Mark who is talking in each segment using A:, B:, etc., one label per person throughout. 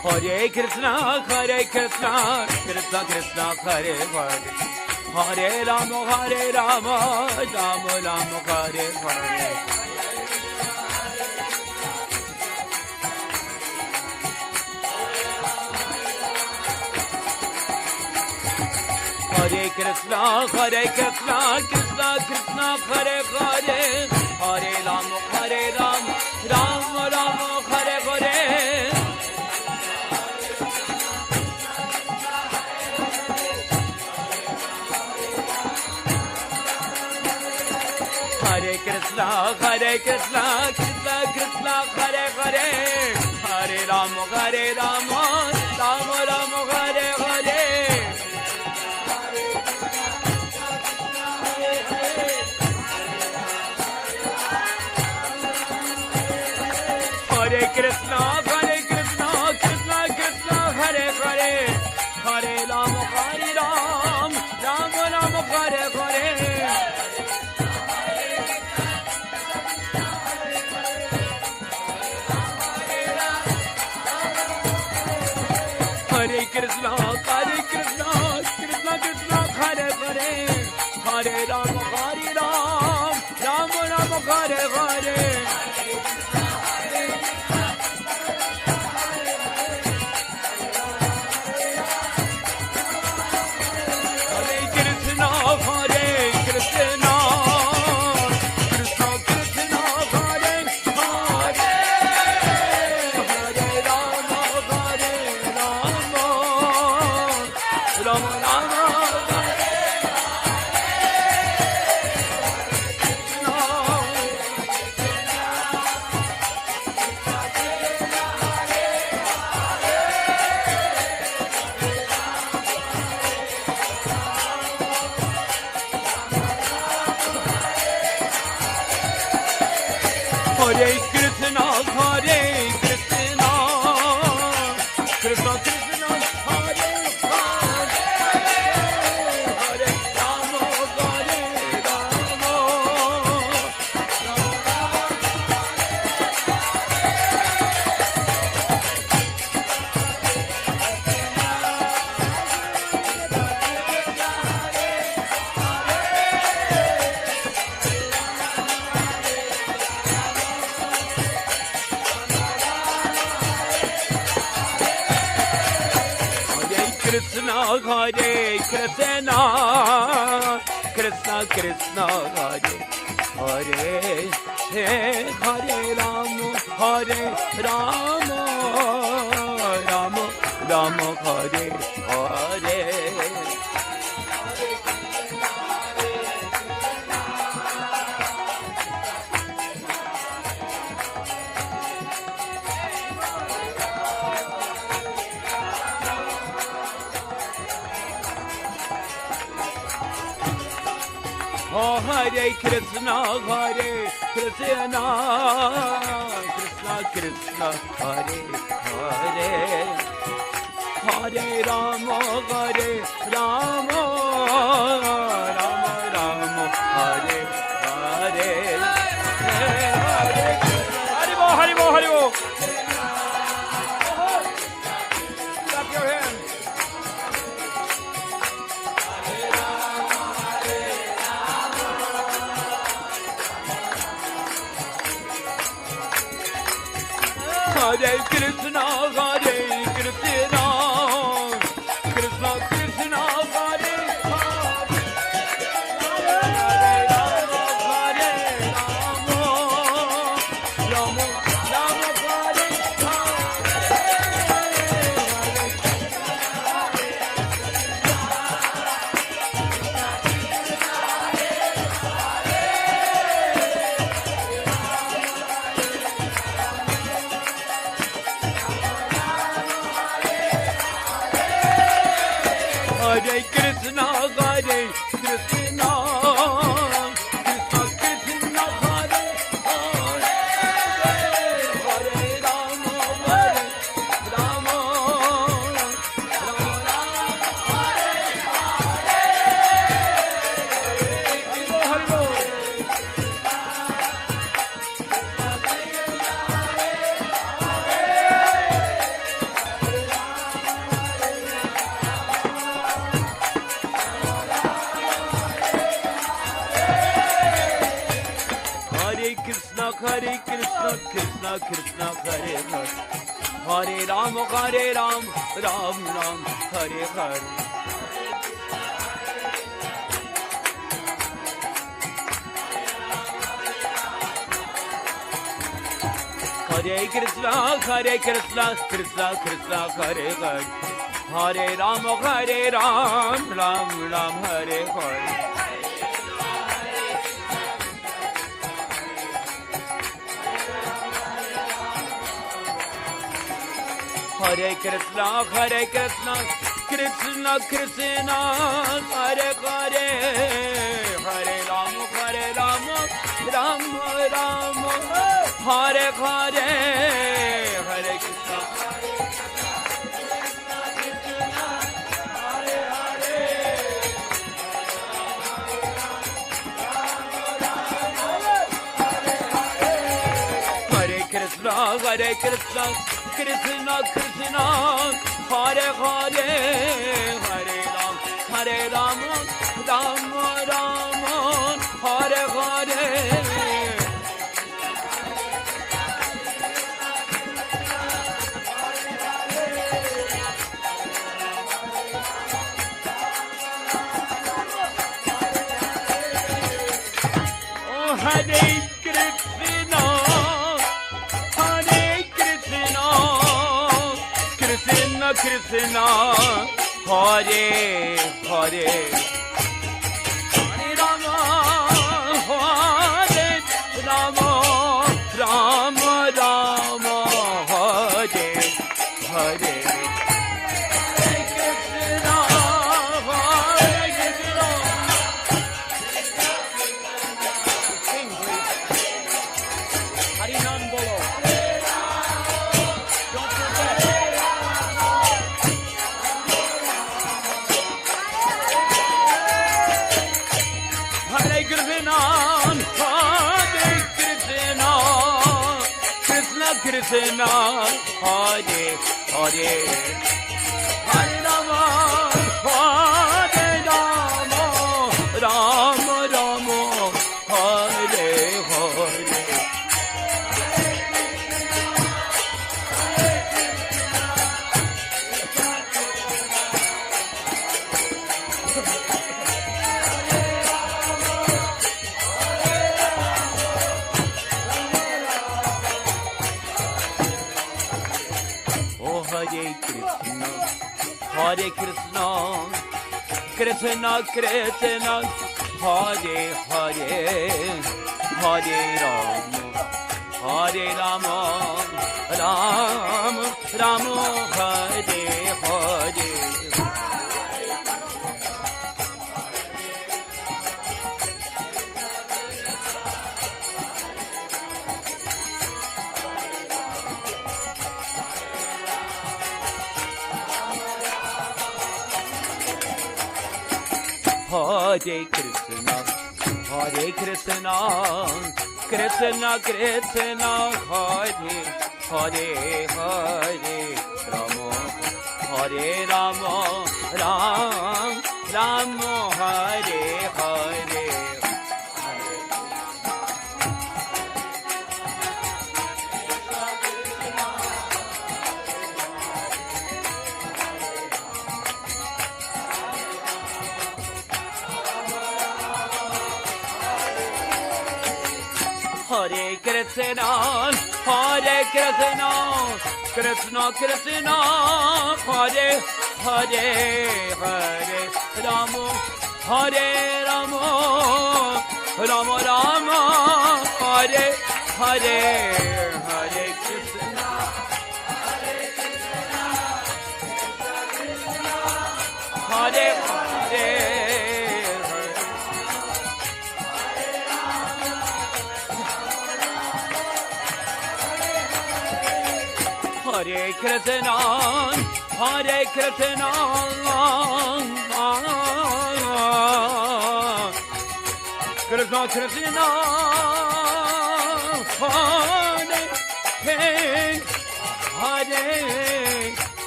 A: Hare Krishna, Krishna Krishna, Hare Hare, Hare Rama, Rama Rama, Hare Hare. Hare Krishna, Krishna Krishna, Hare Hare, Hare Rama, Rama Rama, Hare Hare. Hare Krishna, Krishna Krishna, Hare Hare, Hare Rama, Rama Rama, Hare Hare. Hare Krishna, Krishna Krishna, Hare Hare, Hare Rama, Rama Rama, Hare Hare. Hare Krishna, Krishna Krishna, Hare Hare, Hare Rama, Rama Rama, Hare Hare. Hare Krishna, Krishna Krishna, Hare Hare, Hare Rama, Rama Krishna, Hare Krishna, Krishna Krishna, Hare Hare, Hare Rama, Rama Rama, Hare Hare. Oh, Hare Krishna, Krishna Krishna, Hare Hare, Hare Rama, Rama Rama, Hare Hare. Hare Bo, Hare Bo. Clap your hands. Hare Krishna, Krishna Krishna, Hare Hare, Hare Rama, Rama Rama, Hare Hare Krishna, Krishna Krishna, Hare Hare, Hare Rama, Rama Hare Hare. Krishna Hare Hare Hare Ram Ram Ram Hare Hare Hare Krishna Krishna Krishna Hare Hare Hare Ram Ram Ram Hare Hare Hare Krishna Krishna Krishna Hare Hare Hare Ram Ram Ram Hare Hare Hare Krishna Hare Krishna Krishna Krishna Hare Hare Hare Ram Ram Ram Hare Hare Oh Hare Krishna Krishna Hare Hare Hare Rama Hare Rama Rama Rama Hare Hare Hare Krishna Hare Krishna Sing please Hari Nam Bolo Don't forget Hare Krishna, Krishna Krishna, Hare Hare, Hare Rama, Hare Rama, Rama Rama, Hare Hare. Hare Krishna, Hare Krishna, Krishna Krishna, Hare Hare, Hare Rama, Hare Rama, Rama Rama, Hare Hare. Hare Krishna, Krishna Krishna, Hare Hare, Hare Rama, Hare Rama, Ram Rama, Hare Hare. Hare Krishna, Krishna Krishna, Hare Hare, Hare Rama, Hare Rama, Rama Rama, Hare Hare, Hare Krishna, Hare Hare. Hare Krishna, Krishna Krishna, Hare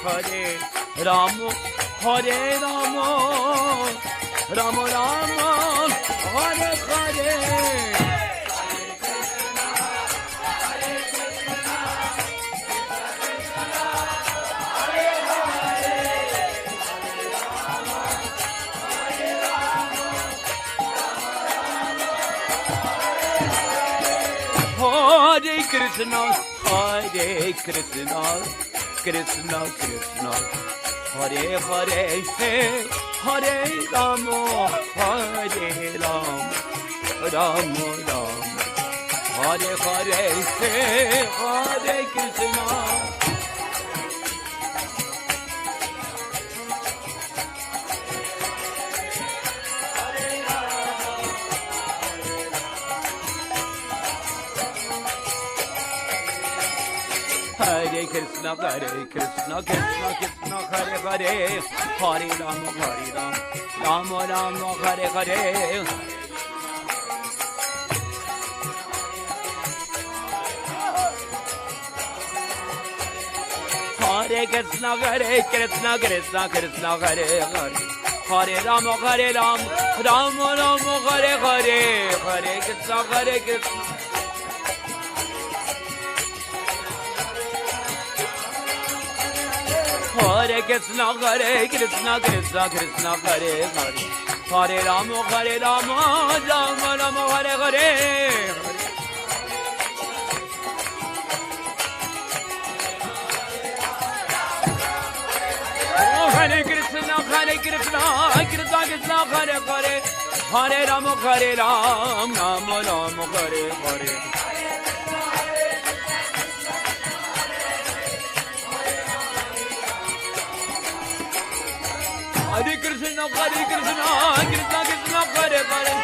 A: Hare, Rama, Hare Rama, Rama Rama, Hare Hare. Krishna, Hare Krishna, Krishna Krishna, Hare Hare, Hare Rama, Hare Rama, Rama Rama, Hare Hare, Hare Krishna. Hare Krishna, Krishna Krishna, Hare Hare, Hare Rama, Rama Rama, Hare Hare. Hare Krishna, Krishna Krishna, Hare Hare, Hare Rama, Rama Rama, Hare Hare, Hare Krishna, Krishna. Hare Krishna, Krishna Krishna, Hare Hare, Hare Rama, Rama Rama, Hare Hare. Oh, Hare Krishna, Krishna Krishna, Hare Hare, Hare Rama, Rama Rama, Hare Hare. Hare Krishna, Krishna Krishna, Hare Hare,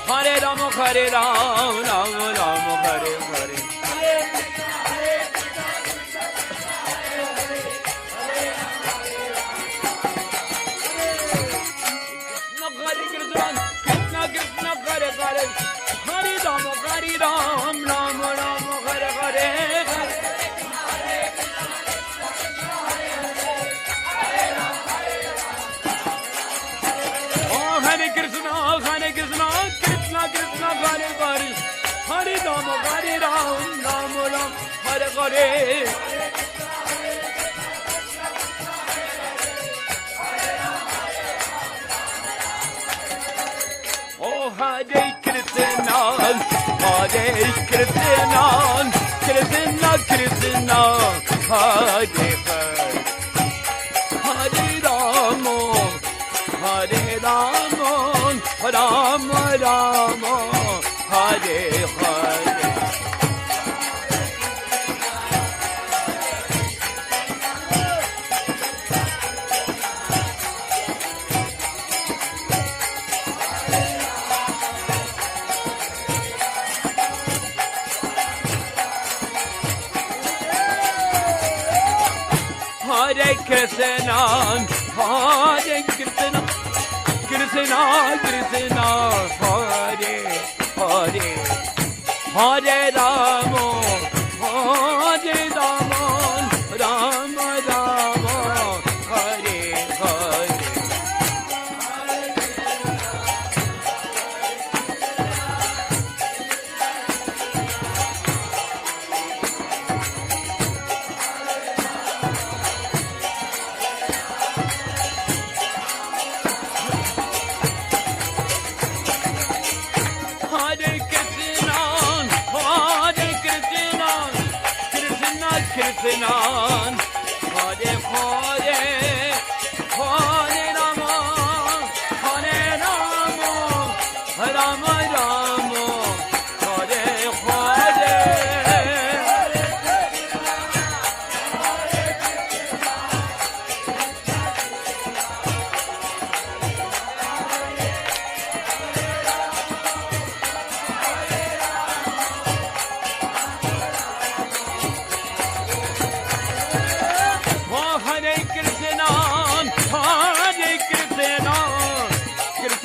A: Hare Rama, Rama Rama, Hare Hare. Krishna, Krishna Krishna, Hare Hare, Hare Rama, Rama Rama, Hare Hare. Hare Krishna, Krishna Krishna, Hare Hare, Hare Rama, Rama Rama, Hare Hare. Oh, Hare Krishna, Krishna Krishna, Hare Hare, Hare Rama, Rama Rama, Hare Hare. Hare Krishna, Krishna Krishna, Hare Hare, Hare Rama, Rama Rama, Hare Hare. Krishna, Hare Hare, Hare Rama, Rama Rama, Hare Hare.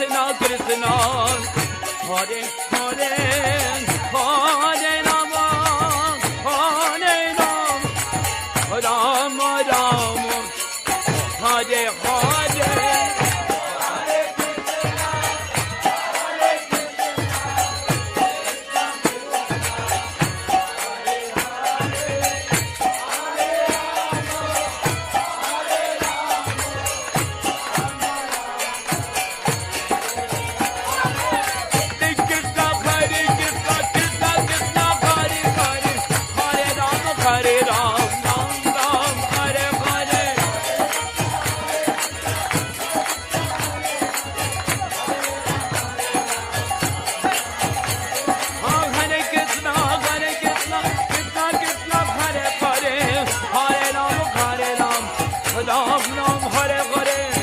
A: Krishna, Hare Hare, Hare Rama, Rama Rama, Hare Hare. Krishna, Krishna Krishna, Hare Hare, Ram Ram Hare Hare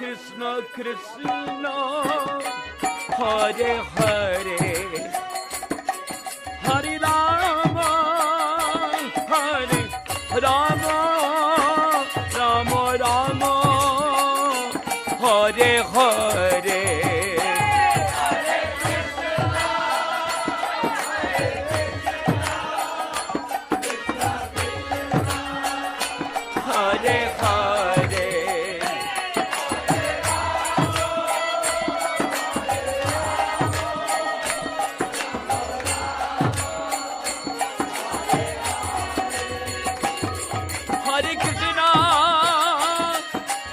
A: Krishna Krishna Hare Hare Hare Rama Hare Rama Rama Rama Hare Hare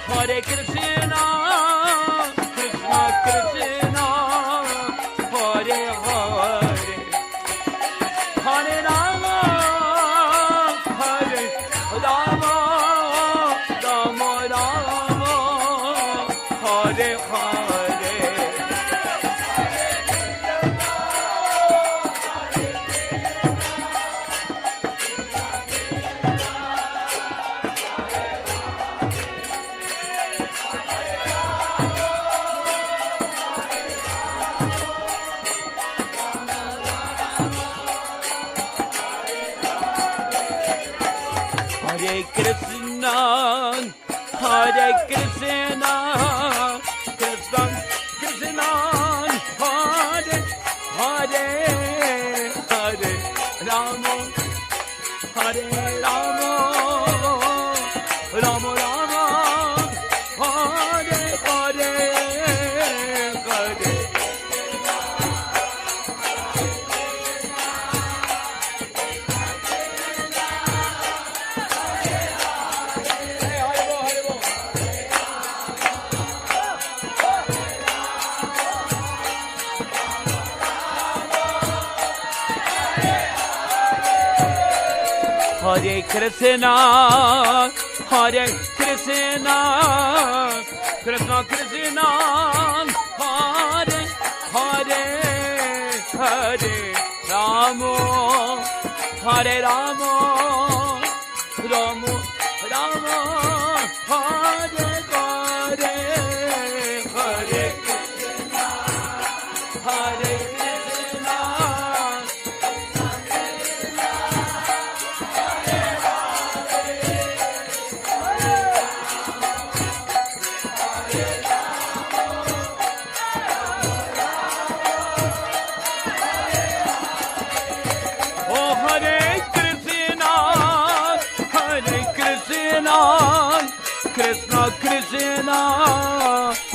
A: Hare Krishna, Krishna Krishna, Hare Hare, Hare Rama, Hare Rama, Rama Rama, Hare Hare. Hare Krishna, Hare Krishna, Krishna Krishna, Hare Hare, Hare Rama. Hare Rama, Rama Rama, Hare Hare, Hare. Hare Krishna, Hare Krishna, Krishna Krishna, Hare Hare, Hare Rama, Hare Rama, Rama Rama, Hare Hare, Hare Krishna, Hare Krishna. Krishna Krishna,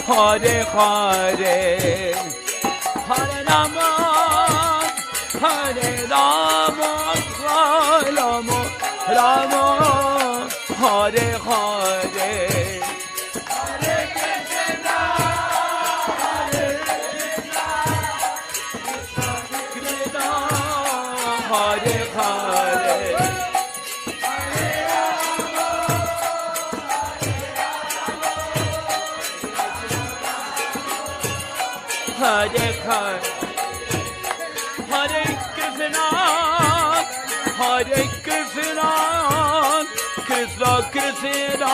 A: Hare Hare, Hare Rama, Hare Rama, Rama Rama, Hare Hare. Hare Krishna, Hare Krishna, Krishna Hare Hare. Hare Hare, Hare Krishna, Hare Krishna, Krishna Krishna,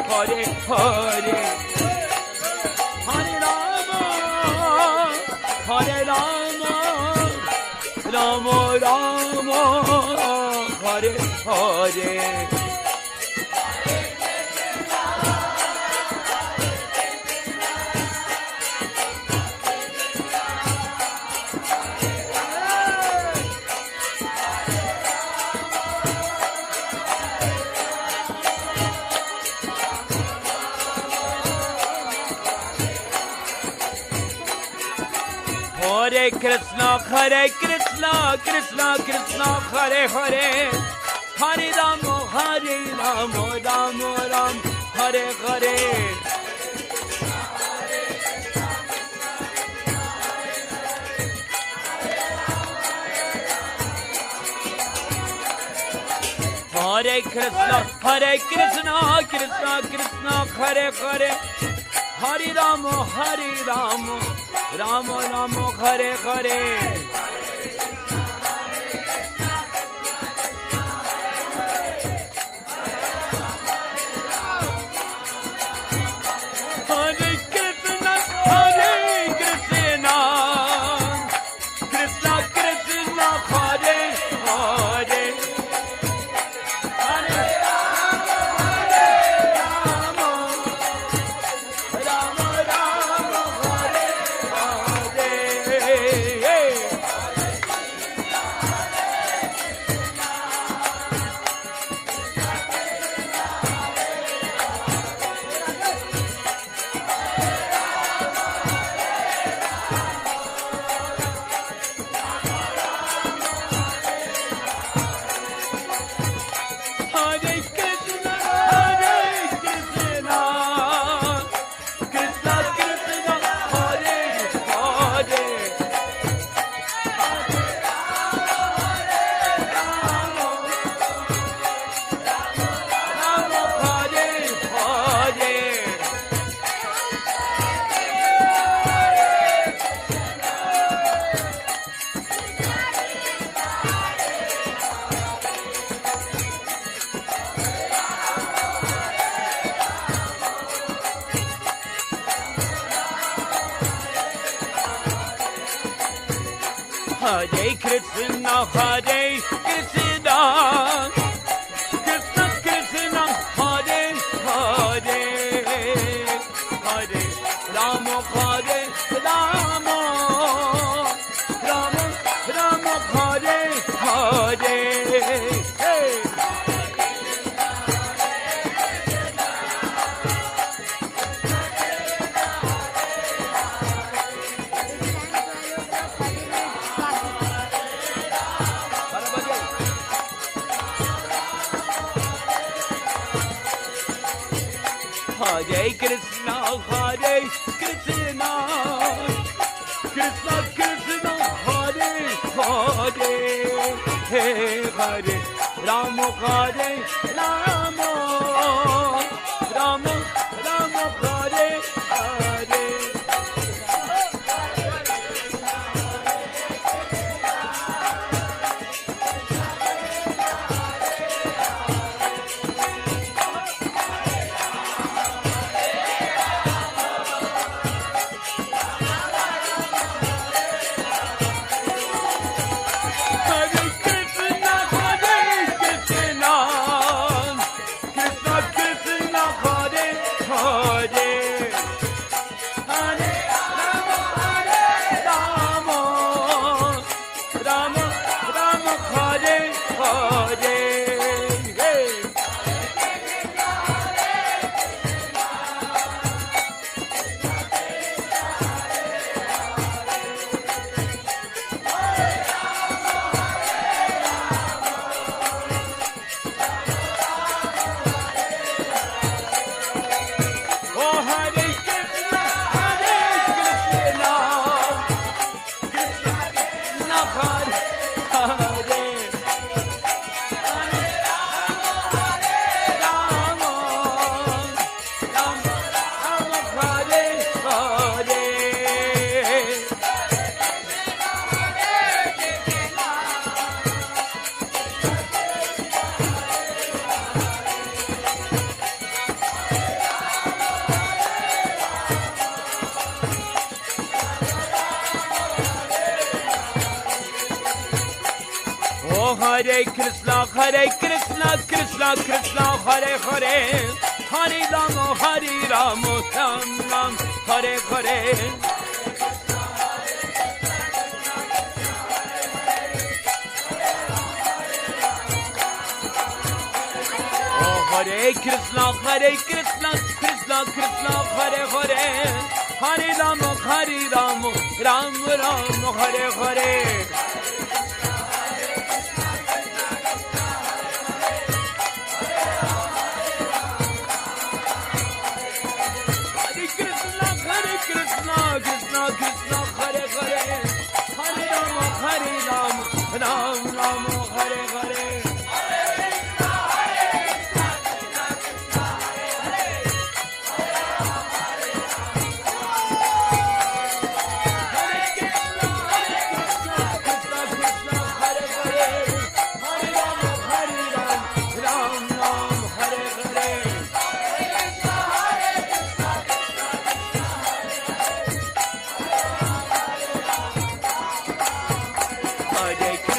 A: Hare Hare, Hare Rama, Hare Rama, Rama Rama, Hare Hare. Hare Krishna, Krishna Krishna, Hare Hare, Hare Rama, Rama Rama, Hare Hare. Hare Krishna, Krishna Krishna, Hare Hare, Hare Rama, Rama Rama, Hare Hare. Hare Krishna, Hare Krishna, Krishna Krishna, Hare Hare, Hare Rama, Hare Rama, Rama Rama, Hare Hare. Hare Hey Hare Krishna, Hare Krishna, Krishna Krishna, Hare Hare, Hare Rama, Hare Rama, Rama Rama, Hare Hare. Hare Krishna, Hare Krishna, Krishna Krishna, Hare Hare, Hare Rama, Hare Rama, Ram Ram, Hare Hare. Hare Krishna, Hare Krishna, Krishna Krishna, Hare Hare, Hare Rama, Hare Rama, Ram Ram, Hare Hare. Krishna, Krishna, Hare Hare, Hare Rama, Hare Rama, Ram Ram, Hare Hare.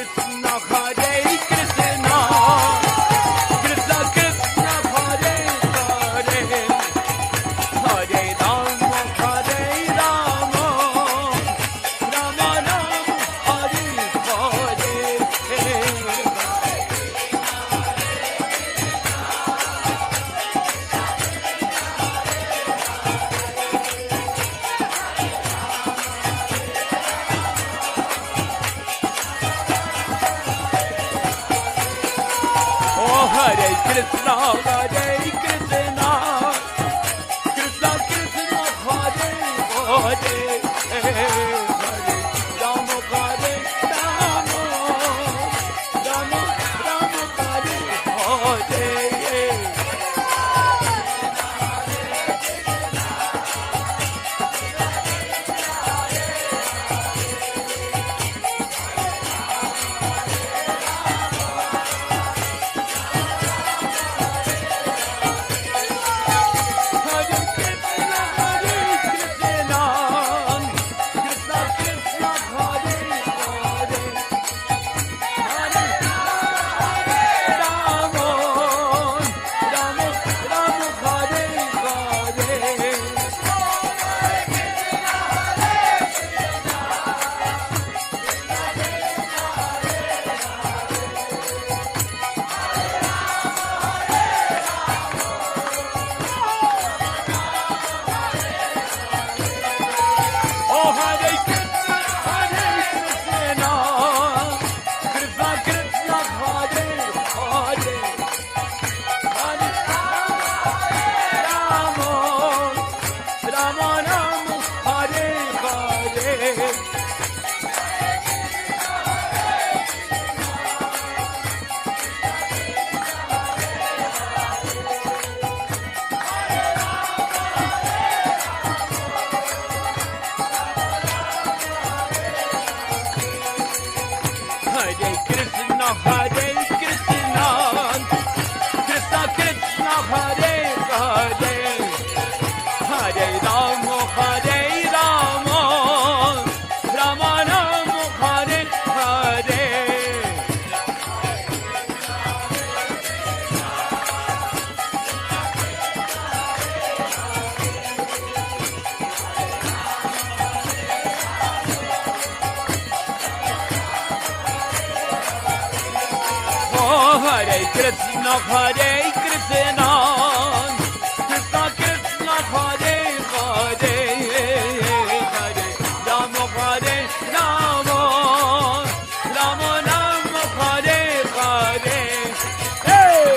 A: Krishna, Hare Krishna, Krishna Krishna, Hare Hare, Hare Rama, Hare Rama, Rama Rama, Hare Hare. Hare Krishna, Hare Krishna, Krishna Krishna, Hare Hare, Hare Rama, Hare Rama, Rama Rama, Hare Hare. Hey!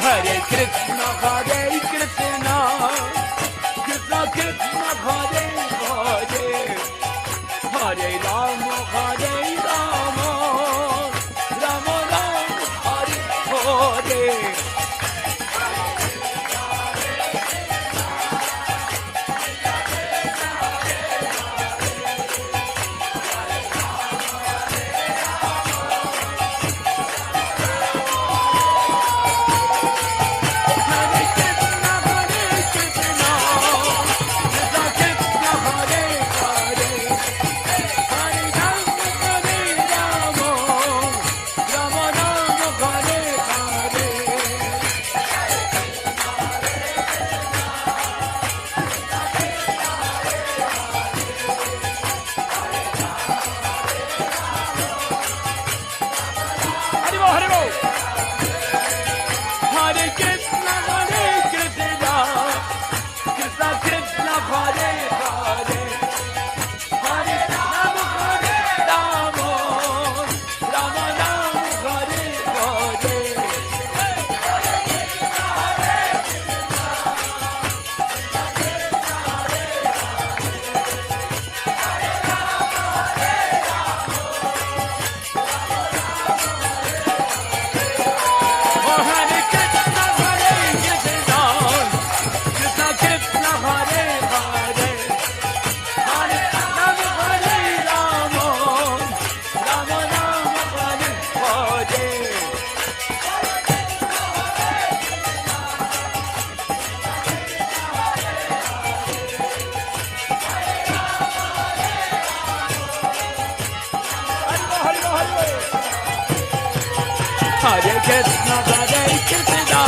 A: Hare Krishna, Hare Krishna, Krishna Krishna, Hare Hare, Hare Rama, Hare Rama, Rama Rama, Hare Hare. Hare Krishna, Hare Krishna, Krishna Krishna, Hare Hare, Hare Rama, Hare Rama, Rama Rama, Hare Hare. Hare Krishna, Hare Krishna,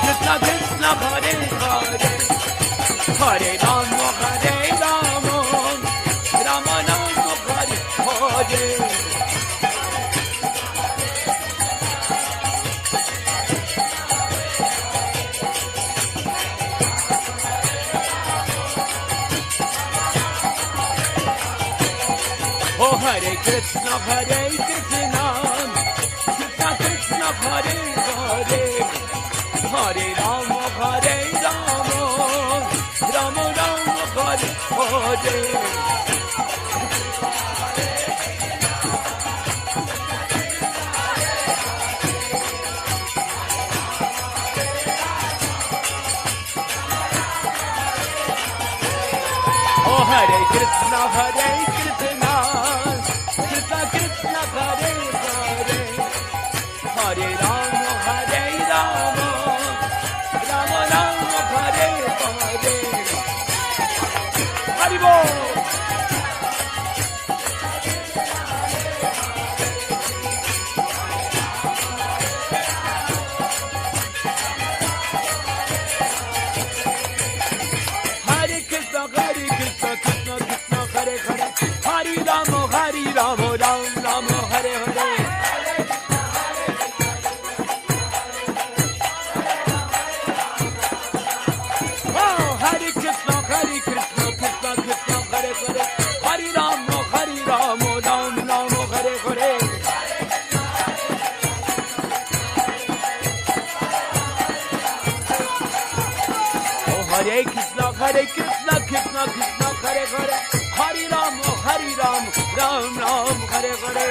A: Krishna Krishna, Hare Hare, Hare Rama, Hare Rama, Rama Rama, Hare Hare. Oh, Hare Krishna, Hare Krishna, Krishna Krishna, Hare Hare, Hare Rama, Hare Rama, Rama Rama, Hare Hare. Oh, Hare Krishna, Hare Krishna, Krishna Krishna, Hare Hare, Hare Rama, Hare Rama, Rama Rama, Hare Hare. Hari Bol. Hare Krishna, Krishna Krishna, Hare Hare. Rama, Ram Rama, Hare Hare. Oh, Hare Krishna, Krishna Krishna, Hare Hare. Hare Rama, Ram Ram, Hare Hare.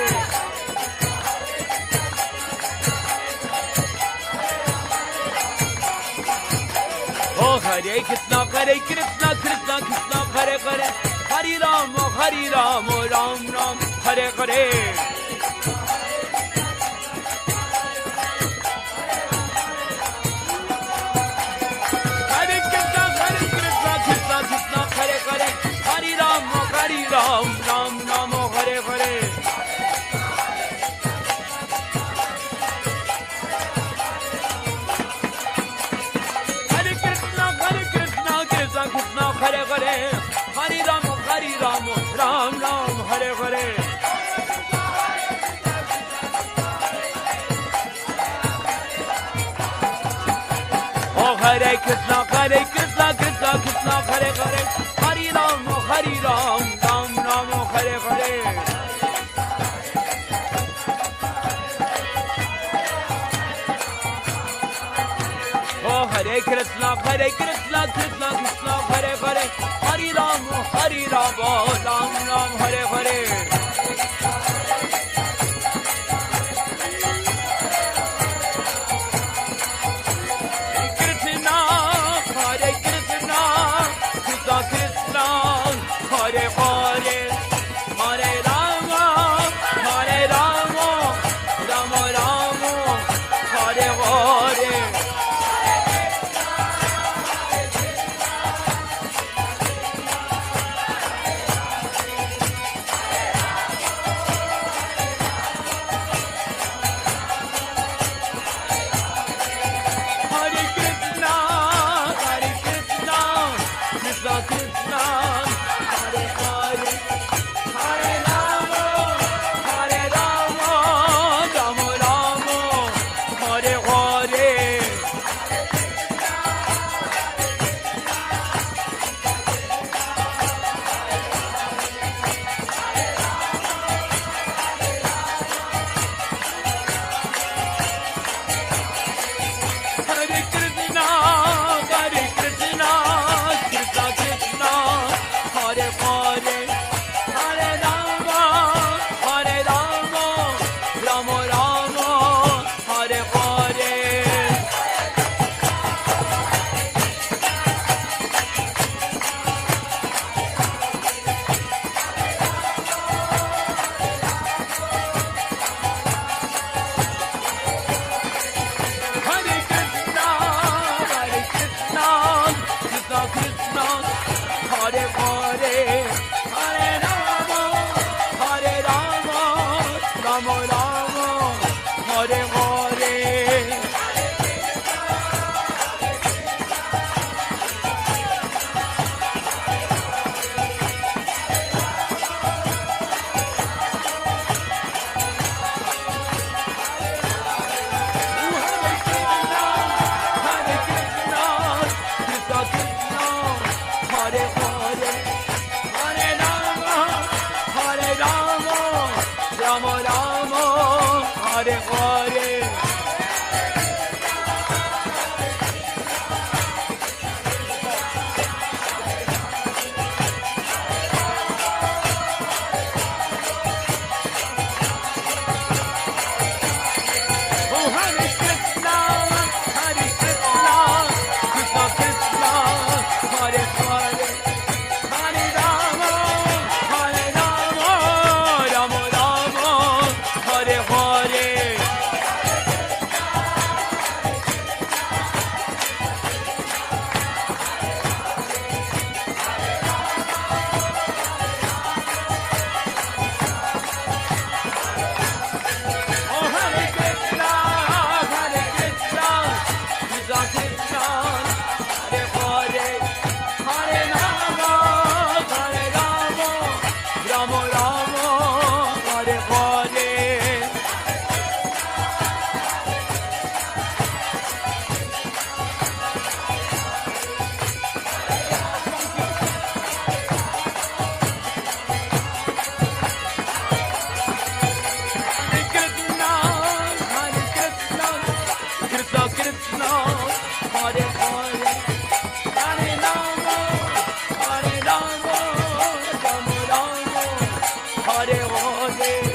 A: Oh, Hare Krishna, Krishna Krishna, Hare Hare. Hare Rama, Ram Ram, Hare Hare. Hare Krishna, Krishna Krishna, Hare Hare. Hare Rama, Ram Ram, Hare Hare. Hare Krishna, Krishna Krishna, Hare Hare. Hare Rama, Ram Ram, Hare Hare. Oh, Hare Krishna, Krishna Krishna, Hare Hare. Hare Rama, Ram Ram, Hare Hare. Oh, Hare Krishna, Krishna Krishna, Hare Hare. Hare Rama, Ram Ram, Hare Hare. Krishna, Krishna Krishna, Hare Hare. Hare Rama, Rama Rama, Hare Hare. Hare Krishna, Krishna Krishna, Hare Hare. Hare Rama, Rama Rama, Hare Hare. Hare Krishna, Krishna Krishna, Hare Hare. Hare Rama, Rama Rama, Hare Hare. Hare Krishna, Krishna Krishna, Hare Hare. Hare Rama, Rama Rama, Hare Hare. Hare Krishna, Krishna Krishna, Hare Hare. Hare Rama, Rama Rama, Hare Hare.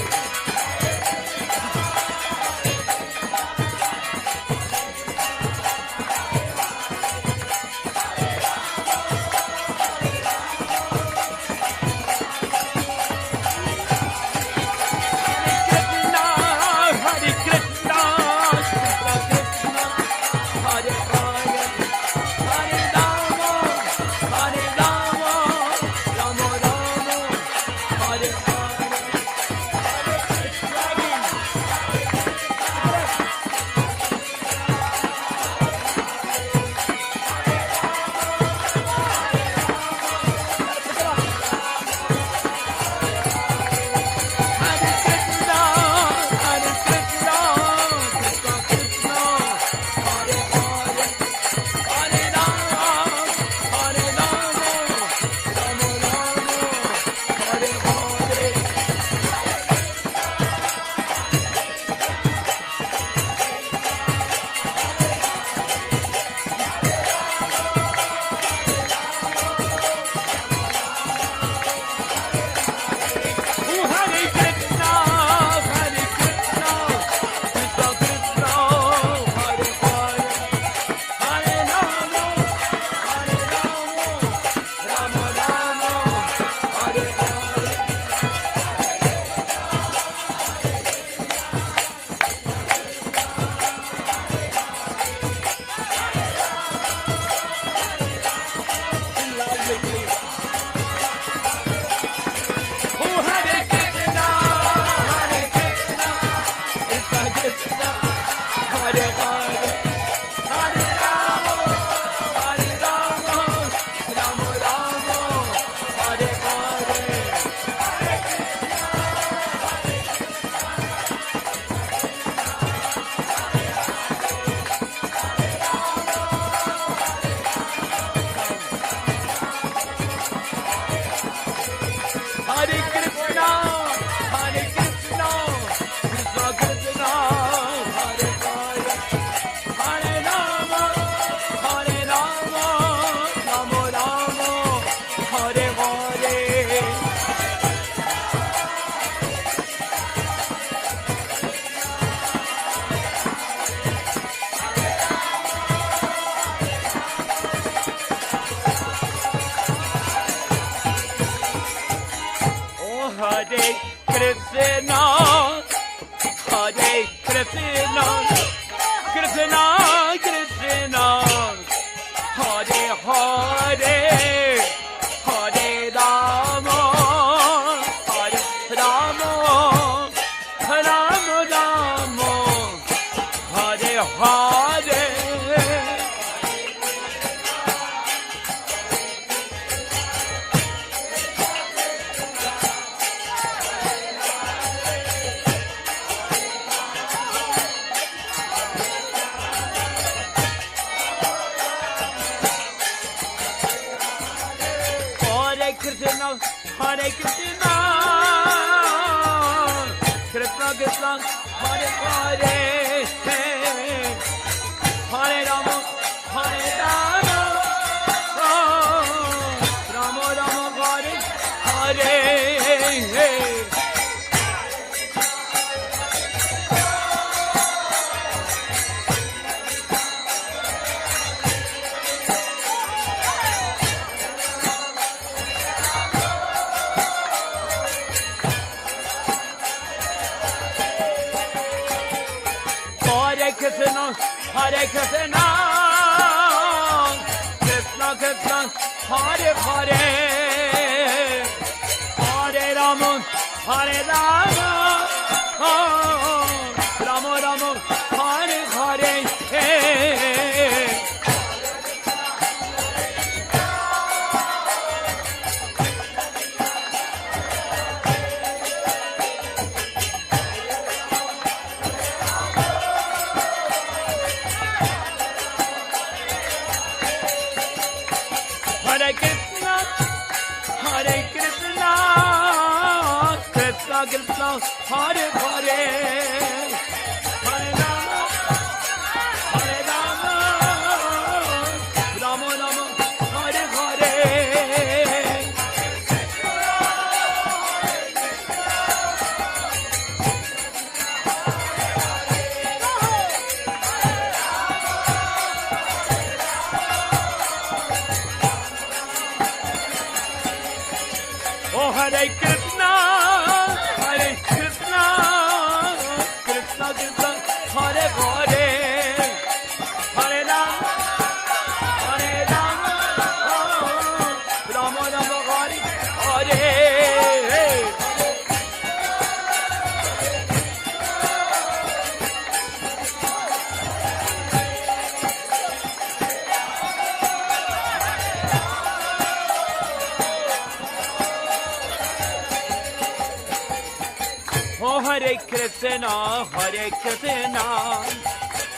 A: Oh, Hare Krishna, Hare Krishna,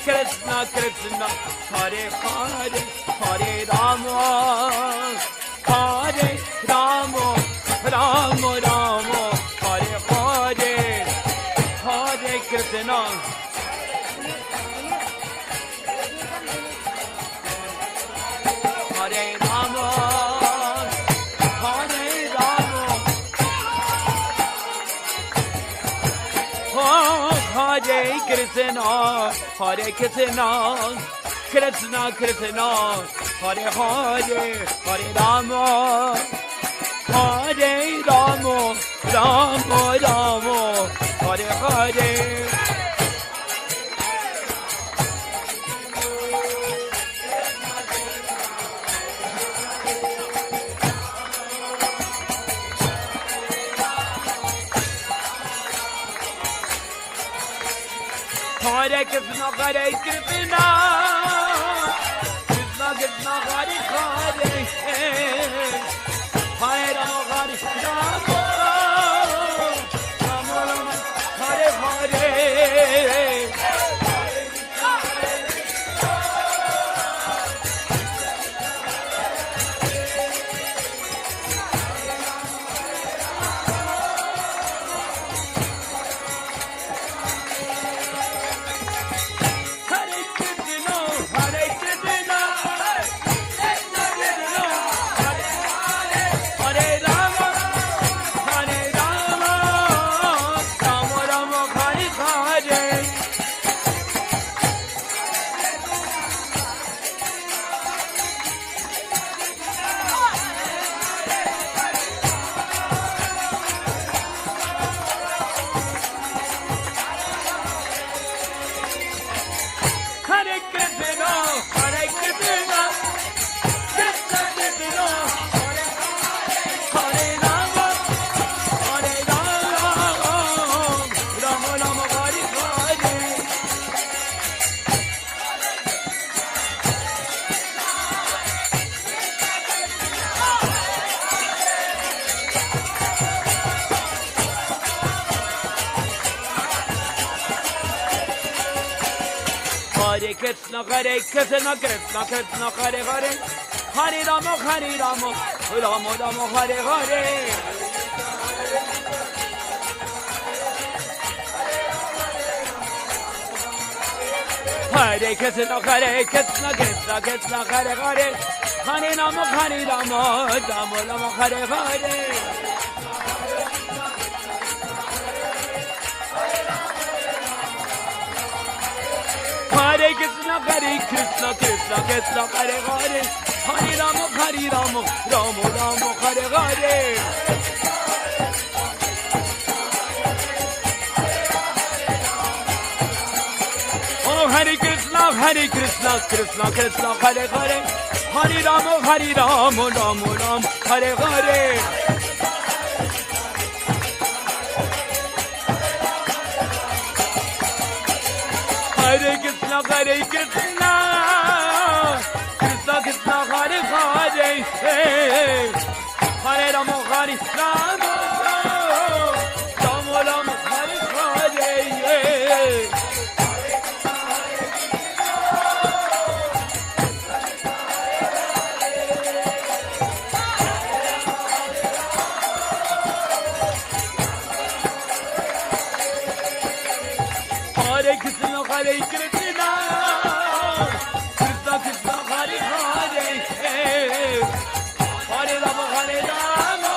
A: Krishna Krishna, Hare Hare, Hare Rama, Hare Rama, Rama Rama, Hare Hare, Hare Krishna. Hare Rama, Hare Rama, oh, Hare Krishna, Hare Krishna, Krishna Krishna, Hare Hare, Hare Rama, Hare Rama, Rama Rama, Hare Hare. Hare Krishna, Hare Krishna, Krishna Krishna, Hare Hare, Hare Rama, Hare Rama, Rama Rama, Hare Hare. Hare Krishna, Hare Krishna, Krishna Krishna, Hare Hare, Hare Rama, Hare Rama, Rama Rama, Hare Hare. Hare Krishna, Hare Krishna, Krishna Krishna, Hare Hare, Hare Rama, Hare Rama, Rama Rama, Hare Hare. Hare Krishna, Hare Krishna, Krishna Krishna, Hare Hare, Hare Rama, Hare Rama, Rama Rama, Hare Hare. Oh, Hare Krishna, Hare Krishna, Krishna Krishna, Hare Hare, Hare Rama, Hare Rama, Rama Rama, Hare Hare. Hare Krishna, Hare Krishna, Krishna Krishna, Hare Hare, Hare Rama, Hare Rama, Rama Rama, Hare Hare. Hare Krishna, Hare Krishna, Krishna Krishna, Hare Hare, Hare Rama, Hare Rama,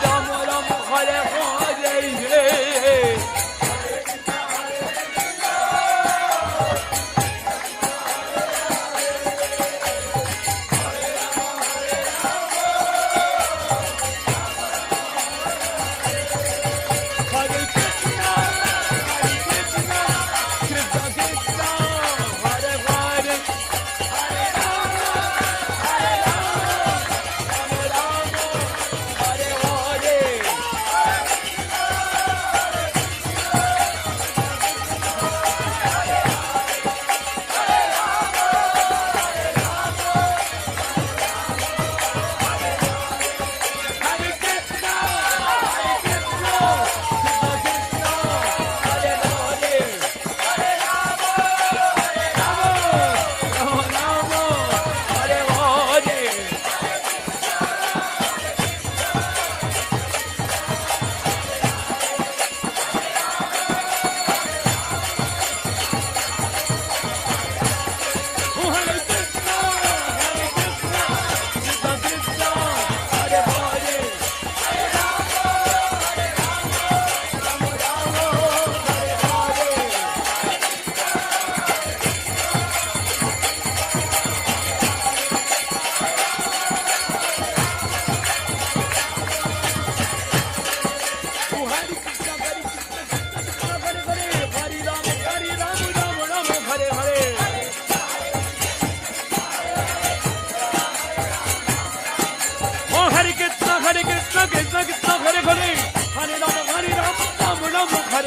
A: Rama Rama, Hare Hare. Hare Krishna, Hare Krishna, Krishna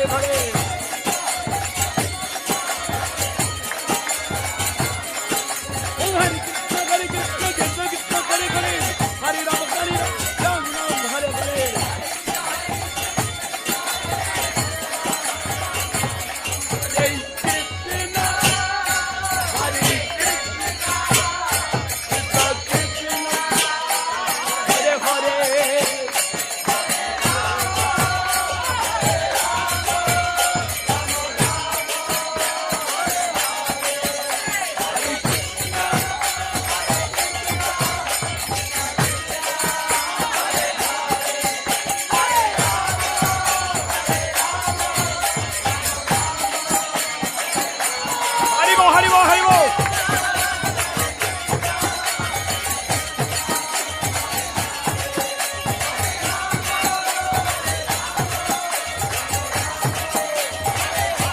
A: Hare. Oh, Hare Krishna, Krishna Krishna, Hare Hare. Hare Ram, Ram Ram, Hare Hare. Hare Krishna, Hare Krishna, Krishna Krishna, Hare Hare. Haribo, Haribo, Haribo.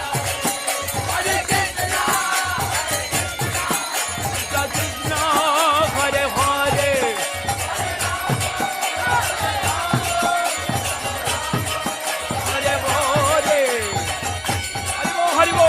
A: Hare Krishna, Krishna Krishna, Hare Hare. Hare Hare. Haribo, Haribo.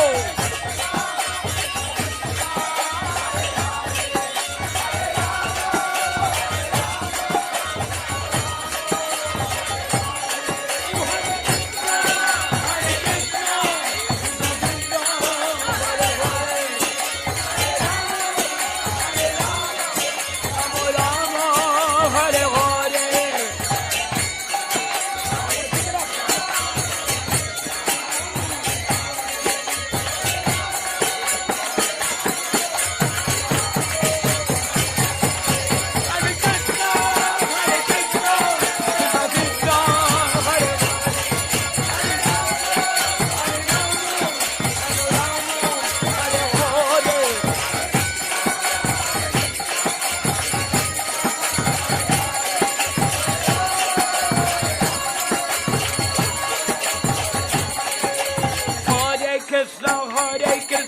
A: Krishna, Hare Krishna.